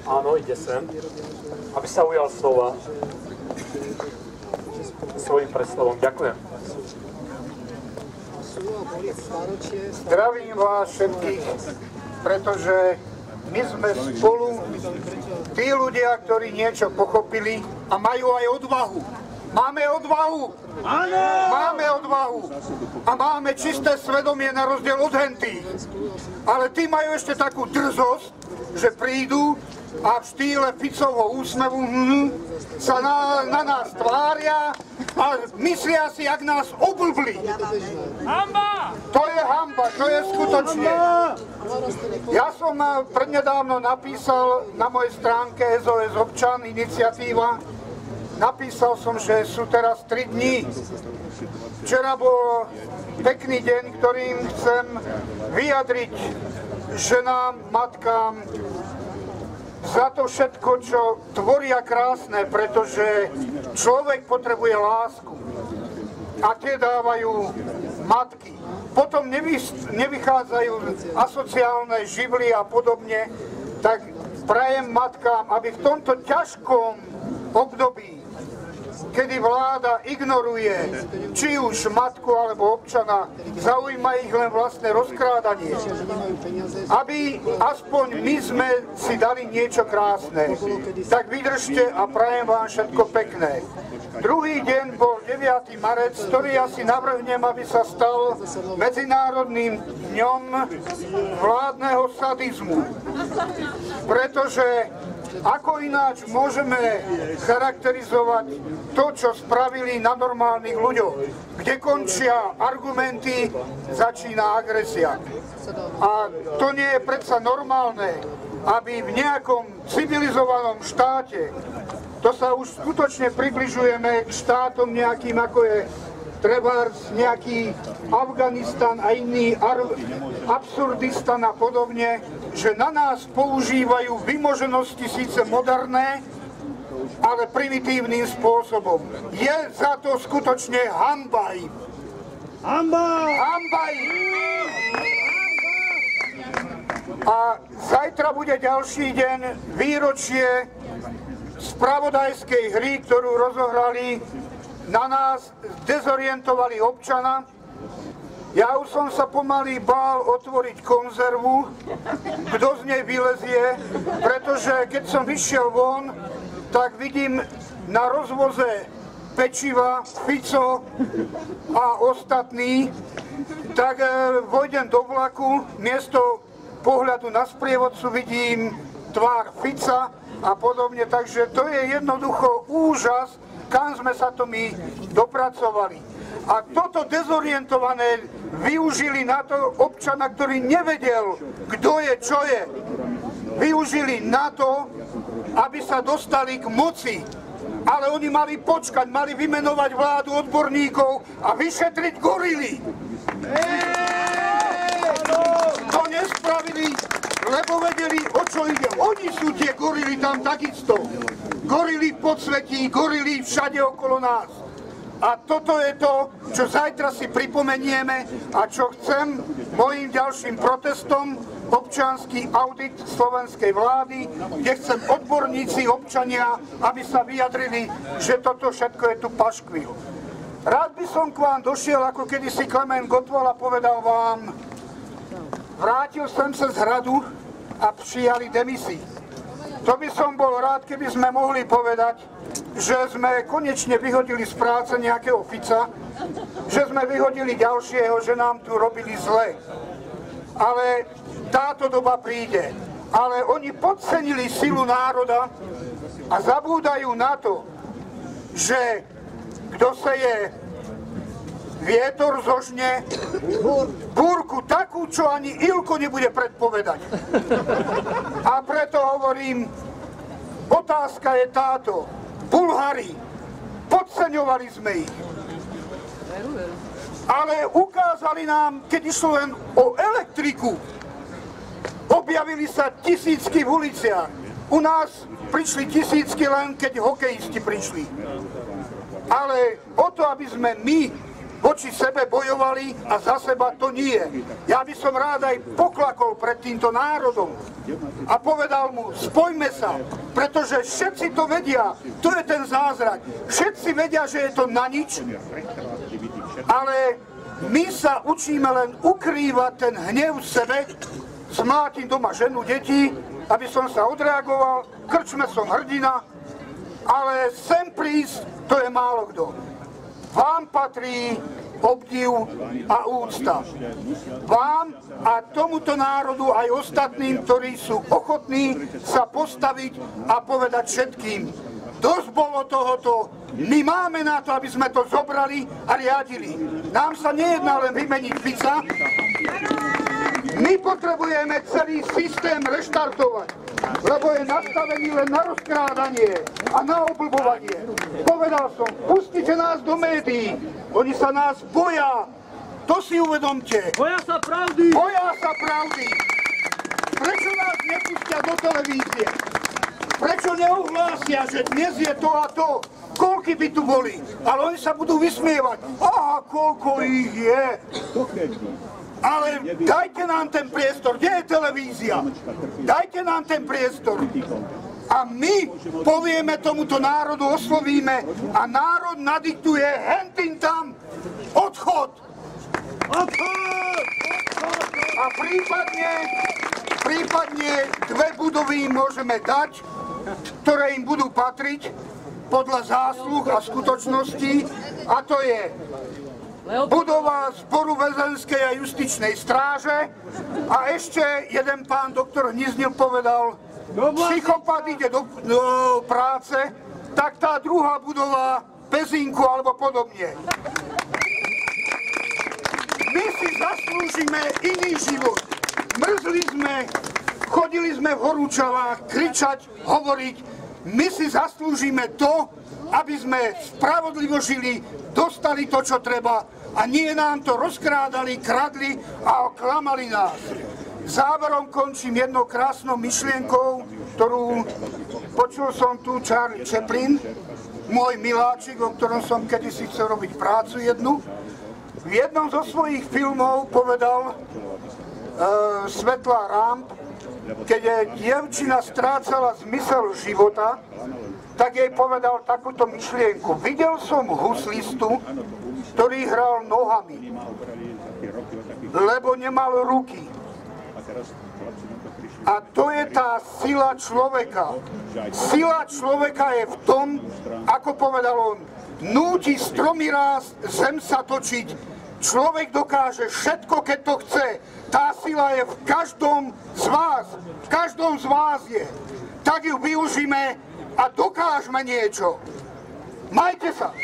Áno, ide sem. Aby sa ujal slova svojím preslovom. Ďakujem. Zdravím vás všetkých, pretože my sme spolu tí ľudia, ktorí niečo pochopili a majú aj odvahu. Máme odvahu! Áno! Máme odvahu! A máme čisté svedomie na rozdiel od hentých. Ale tí majú ešte takú drzosť, že prídu a v štýle Ficovho úsmevu sa na nás tvária a myslia si, jak nás oblbli. Hamba! To je hamba, to je skutočne. Ja som prednedávno napísal na mojej stránke SOS Občan, iniciatíva, napísal som, že sú teraz 3 dní. Včera bol pekný deň, ktorým chcem vyjadriť ženám, matkám za to všetko, čo tvoria krásne, pretože človek potrebuje lásku a tie dávajú matky. Potom nevychádzajú asociálne živly a podobne, tak prajem matkám, aby v tomto ťažkom období, kedy vláda ignoruje či už matku alebo občana, zaujíma ich len vlastné rozkrádanie, aby aspoň my sme si dali niečo krásne. Tak vydržte a prajem vám všetko pekné. Druhý deň bol 9. marec, ktorý asi navrhnem, aby sa stal Medzinárodným dňom vládneho sadizmu. Pretože ako ináč môžeme charakterizovať to, čo spravili na normálnych ľuďoch, kde končia argumenty, začína agresia. A to nie je predsa normálne, aby v nejakom civilizovanom štáte, to sa už skutočne približujeme k štátom nejakým, ako je trebárs nejaký Afganistan a iný Absurdistan a podobne, že na nás používajú vymoženosti síce moderné, ale primitívnym spôsobom. Je za to skutočne hanba im. Hanba! Hanba im! A zajtra bude ďalší deň, výročie spravodajskej hry, ktorú rozohrali na nás, dezorientovali občana. Ja už som sa pomaly bál otvoriť konzervu, kto z nej vylezie, pretože keď som vyšiel von, tak vidím na rozvoze pečiva Fico a ostatní, tak vojdem do vlaku, miesto pohľadu na sprievodcu vidím tvár Fica a podobne, takže to je jednoducho úžas, kam sme sa to my dopracovali. A toto dezorientované využili na to občana, ktorý nevedel, kto je, čo je. Využili na to, aby sa dostali k moci. Ale oni mali počkať, mali vymenovať vládu odborníkov a vyšetriť gorily. To nespravili, lebo vedeli, o čo ide. Oni sú tie gorily tam takisto. Gorily v podsvetí, gorily všade okolo nás. A toto je to, čo zajtra si pripomenieme a čo chcem mojím ďalším protestom, občiansky audit slovenskej vlády, kde chcem odborníci, občania, aby sa vyjadrili, že toto všetko je tu paškvil. Rád by som k vám došiel, ako kedysi Klement Gottwald a povedal vám, vrátil som sa z hradu a přijali demisi. To by som bol rád, keby sme mohli povedať, že sme konečne vyhodili z práce nejakého Fica, že sme vyhodili ďalšieho, že nám tu robili zle. Ale táto doba príde. Ale oni podcenili silu národa a zabúdajú na to, že kto seje vietor zožne búrku takú, čo ani Ilko nebude predpovedať. A preto hovorím, otázka je táto. Bulhári, podceňovali sme ich. Ale ukázali nám, keď išlo len o elektriku, objavili sa tisícky v uliciach. U nás prišli tisícky len, keď hokejisti prišli. Ale o to, aby sme my voči sebe bojovali a za seba to nie. Ja by som rád aj poklakol pred týmto národom a povedal mu, spojme sa, pretože všetci to vedia, to je ten zázrak. Všetci vedia, že je to na nič, ale my sa učíme len ukrývať ten hnev v sebe, zmlátim doma ženu, deti, aby som sa odreagoval, krčme som hrdina, ale sem prísť, to je málo kto. Vám patrí obdiv a úcta. Vám a tomuto národu aj ostatným, ktorí sú ochotní sa postaviť a povedať všetkým. Dosť bolo tohoto, my máme na to, aby sme to zobrali a riadili. Nám sa nejedná len vymeniť Fica, my potrebujeme celý systém reštartovať, lebo je nastavený len na rozkrádanie a na oblbovanie. Povedal som, pustite nás do médií, oni sa nás boja, to si uvedomte. Boja sa pravdy! Boja sa pravdy! Prečo nás nepustia do televízie? Prečo neohlásia, že dnes je to a to? Koľky by tu boli? Ale oni sa budú vysmievať. Aha, koľko ich je? Ale dajte nám ten priestor. Kde je televízia? Dajte nám ten priestor. A my povieme tomuto národu, oslovíme a národ nadiktuje hentin tam odchod. Odchod! A prípadne dve budovy im môžeme dať, ktoré im budú patriť podľa zásluh a skutočností, a to je budova Zboru väzenskej a justičnej stráže a ešte jeden pán doktor Hnyznil povedal, psychopat ide do práce, tak tá druhá budova Pezinku alebo podobne. My si zaslúžime iný život. Mrzli sme, chodili sme v horúčavách kričať, hovoriť. My si zaslúžime to, aby sme spravodlivo žili, dostali to, čo treba a nie nám to rozkrádali, kradli a oklamali nás. Záverom končím jednou krásnou myšlienkou, ktorú počul som tu Charlie Chaplin, môj miláčik, o ktorom som kedysi chcel robiť prácu jednu. V jednom zo svojich filmov povedal Svetla Ramp, keď dievčina strácala zmysel života, tak jej povedal takúto myšlienku. Videl som huslistu, ktorý hral nohami, lebo nemal ruky. A to je tá sila človeka. Sila človeka je v tom, ako povedal on, núti stromy rásť, zem sa točiť. Človek dokáže všetko, keď to chce. Tá sila je v každom z vás. V každom z vás je. Tak ju využíme a dokážme niečo. Majte sa!